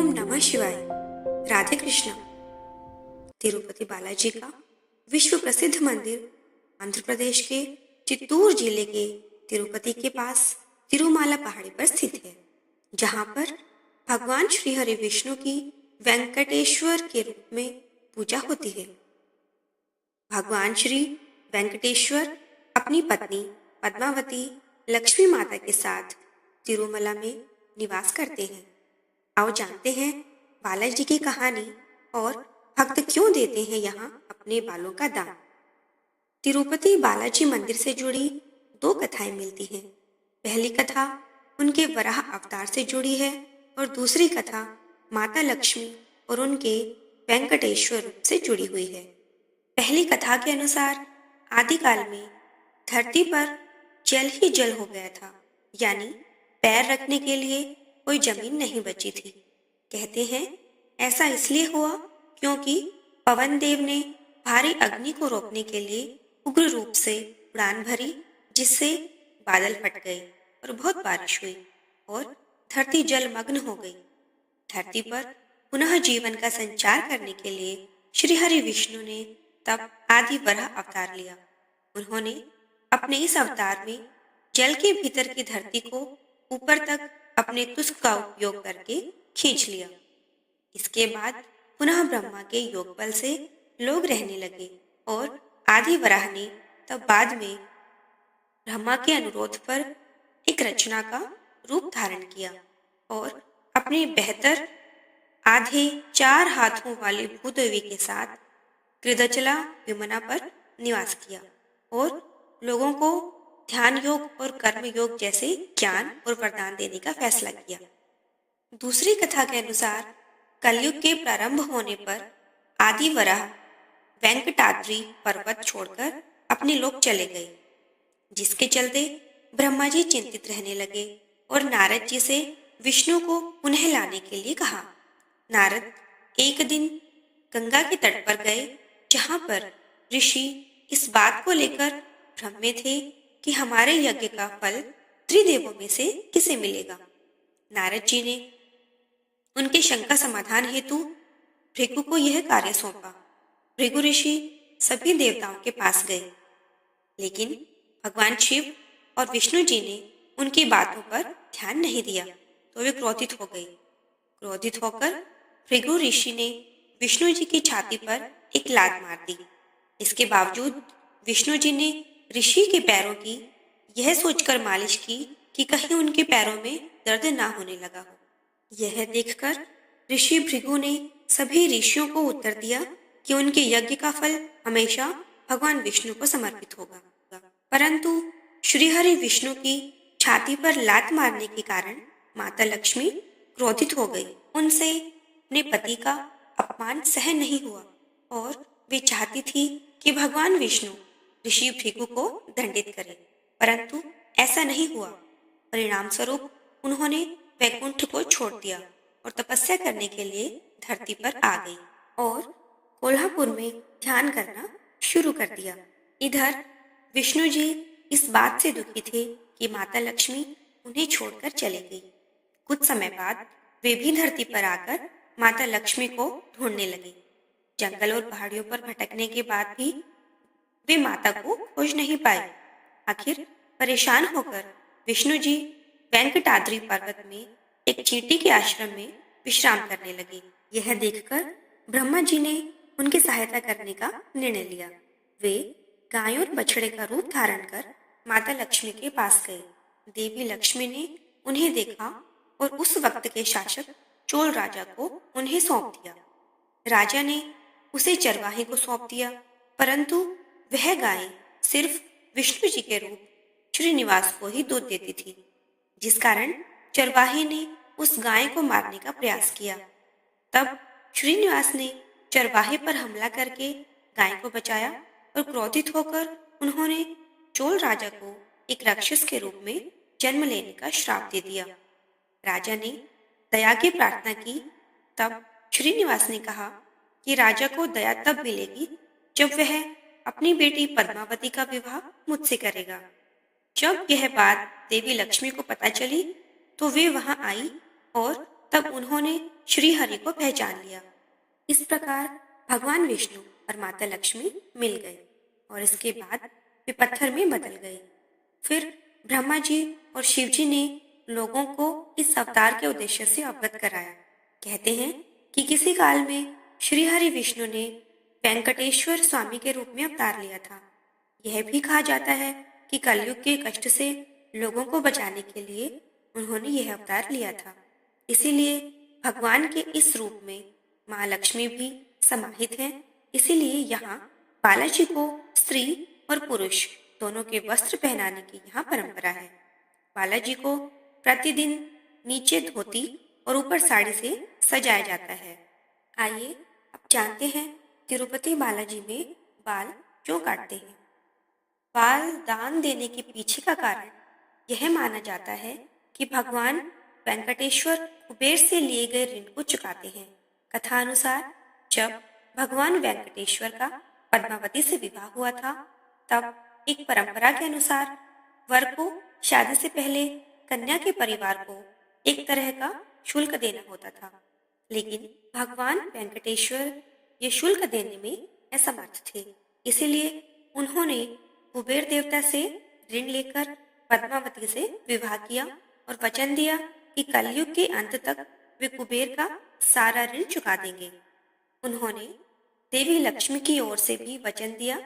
ओम नमः शिवाय। राधे कृष्ण। तिरुपति बालाजी का विश्व प्रसिद्ध मंदिर आंध्र प्रदेश के चित्तूर जिले के तिरुपति के पास तिरुमाला पहाड़ी पर स्थित है, जहां पर भगवान श्री हरि विष्णु की वेंकटेश्वर के रूप में पूजा होती है। भगवान श्री वेंकटेश्वर अपनी पत्नी पद्मावती लक्ष्मी माता के साथ तिरुमला में निवास करते हैं। आओ जानते हैं बालाजी की कहानी और भक्त क्यों देते हैं यहाँ अपने बालों का दान। तिरुपति बालाजी मंदिर से जुड़ी दो कथाएं मिलती हैं। पहली कथा उनके वराह अवतार से जुड़ी है और दूसरी कथा माता लक्ष्मी और उनके वेंकटेश्वर रूप से जुड़ी हुई है। पहली कथा के अनुसार आदिकाल में धरती पर जल ही जल हो गया था, यानी पैर रखने के लिए कोई जमीन नहीं बची थी। कहते हैं ऐसा इसलिए हुआ क्योंकि पवन देव ने भारी अग्नि को रोकने के लिए उग्र रूप से उड़ान भरी, जिससे बादल फट गए और बहुत बारिश हुई और धरती जलमग्न हो गई। धरती पर पुनः जीवन का संचार करने के लिए श्री हरि विष्णु ने तब आदि वराह अवतार लिया। उन्होंने अपने इस अवतार में जल के भीतर की धरती को ऊपर तक अपने तुस्क का उपयोग करके खींच लिया। इसके बाद पुनः ब्रह्मा के योग बल से लोग रहने लगे और आदि वराह ने तब बाद में ब्रह्मा के अनुरोध पर एक रचना का रूप धारण किया और अपने बेहतर आधे 4 हाथों वाले भूदेवी के साथ कृदचला विमना पर निवास किया और लोगों को ध्यान योग और कर्म योग जैसे ज्ञान और वरदान देने का फैसला किया। दूसरी कथा के अनुसार कलयुग के प्रारंभ होने पर आदि वराह वेंकटाद्रि पर्वत छोड़कर अपने लोक चले गए, जिसके चलते ब्रह्मा जी चिंतित रहने लगे और नारद जी से विष्णु को पुनः लाने के लिए कहा। नारद एक दिन गंगा के तट पर गए, जहां पर ऋषि इस बात को लेकर भ्रम में थे कि हमारे यज्ञ का फल त्रिदेवों में से किसे मिलेगा। नारद जी ने उनके शंका समाधान हेतु भृगु को यह कार्य सौंपा। भृगु ऋषि सभी देवताओं के पास गए, लेकिन भगवान शिव और विष्णु जी ने उनकी बातों पर ध्यान नहीं दिया, तो वे क्रोधित हो गए। क्रोधित होकर भृगु ऋषि ने विष्णु जी की छाती पर एक लात मार दी। इसके बावजूद विष्णु जी ने ऋषि के पैरों की यह सोचकर मालिश की कि कहीं उनके पैरों में दर्द ना होने लगा हो। यह देखकर ऋषि भृगु ने सभी ऋषियों को उत्तर दिया कि उनके यज्ञ का फल हमेशा भगवान विष्णु को समर्पित होगा। परंतु श्रीहरि विष्णु की छाती पर लात मारने के कारण माता लक्ष्मी क्रोधित हो गई। उनसे अपने पति का अपमान सहन नहीं हुआ और वे चाहती थी कि भगवान विष्णु ऋषि भृगु को दंडित करें, परंतु ऐसा नहीं हुआ। परिणाम स्वरूप उन्होंने वैकुंठ को छोड़ दिया और तपस्या करने के लिए धरती पर आ गई और कोल्हापुर में ध्यान करना शुरू कर दिया। इधर विष्णु जी इस बात से दुखी थे कि माता लक्ष्मी उन्हें छोड़कर चली गई। कुछ समय बाद वे भी धरती पर आकर माता लक्ष्मी को ढूंढने लगे। जंगल और पहाड़ियों पर भटकने के बाद भी वे माता को खोज नहीं पाए। आखिर परेशान होकर विष्णु जी वेंकटाद्रि पर्वत में एक चींटी के आश्रम में विश्राम करने लगे। यह देखकर ब्रह्मा जी ने उनकी सहायता करने का निर्णय लिया। वे गाय और बछड़े का रूप धारण कर माता लक्ष्मी के पास गए। देवी लक्ष्मी ने उन्हें देखा और उस वक्त के शासक चोल राजा को उन्हें सौंप दिया। राजा ने उसे चरवाहे को सौंप दिया, परंतु वह गाय सिर्फ विष्णु जी के रूप श्रीनिवास को ही दूध देती थी, जिस कारण चरवाहे ने उस गाय को मारने का प्रयास किया। तब श्रीनिवास ने चरवाहे पर हमला करके गाय को बचाया और क्रोधित होकर उन्होंने चोल राजा को एक राक्षस के रूप में जन्म लेने का श्राप दे दिया। राजा ने दया की प्रार्थना की। तब श्रीनिवास ने कहा कि राजा को दया तब मिलेगी जब वह अपनी बेटी पद्मावती का विवाह मुझसे करेगा। जब यह बात देवी लक्ष्मी को पता चली तो वे वहां आई और तब उन्होंने श्री हरि को पहचान लिया। इस प्रकार भगवान विष्णु और माता लक्ष्मी मिल गए और इसके बाद वे पत्थर में बदल गए। फिर ब्रह्मा जी और शिव जी ने लोगों को इस अवतार के उद्देश्य से अवगत कराया। कहते हैं कि किसी काल में श्री हरि विष्णु ने वेंकटेश्वर स्वामी के रूप में अवतार लिया था। यह भी कहा जाता है कि कलयुग के कष्ट से लोगों को बचाने के लिए उन्होंने यह अवतार लिया था। इसीलिए भगवान के इस रूप में माँ लक्ष्मी भी समाहित हैं। इसीलिए यहाँ बालाजी को स्त्री और पुरुष दोनों के वस्त्र पहनाने की यहाँ परंपरा है। बालाजी को प्रतिदिन नीचे धोती और ऊपर साड़ी से सजाया जाता है। आइए अब जानते हैं तिरुपति बालाजी में बाल क्यों काटते हैं। बाल दान देने के पीछे का कारण यह माना जाता है कि भगवान वेंकटेश्वर कुबेर से लिए गए ऋण को चुकाते हैं। कथा अनुसार जब भगवान वेंकटेश्वर का पद्मावती से विवाह हुआ था, तब एक परंपरा के अनुसार वर को शादी से पहले कन्या के परिवार को एक तरह का शुल्क देना होता था, लेकिन भगवान वेंकटेश्वर ये शुल्क देने में असमर्थ थे। इसीलिए उन्होंने कुबेर देवता से ऋण लेकर पद्मावती से विवाह किया और वचन दिया कि कलयुग के अंत तक वे कुबेर का सारा ऋण चुका देंगे। उन्होंने देवी लक्ष्मी की ओर से भी वचन दिया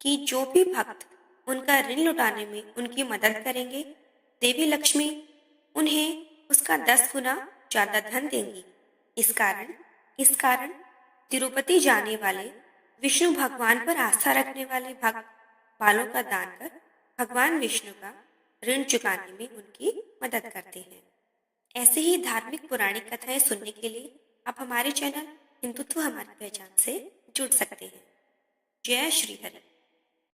कि जो भी भक्त उनका ऋण लौटाने में उनकी मदद करेंगे, देवी लक्ष्मी उन्हें उसका 10 गुना ज्यादा धन देंगी। इस कारण तिरुपति जाने वाले विष्णु भगवान पर आस्था रखने वाले भक्त बालों का दान कर भगवान विष्णु का ऋण चुकाने में उनकी मदद करते हैं। ऐसे ही धार्मिक पौराणिक कथाएं सुनने के लिए आप हमारे चैनल हिंदुत्व हमारी पहचान से जुड़ सकते हैं। जय श्री हरि।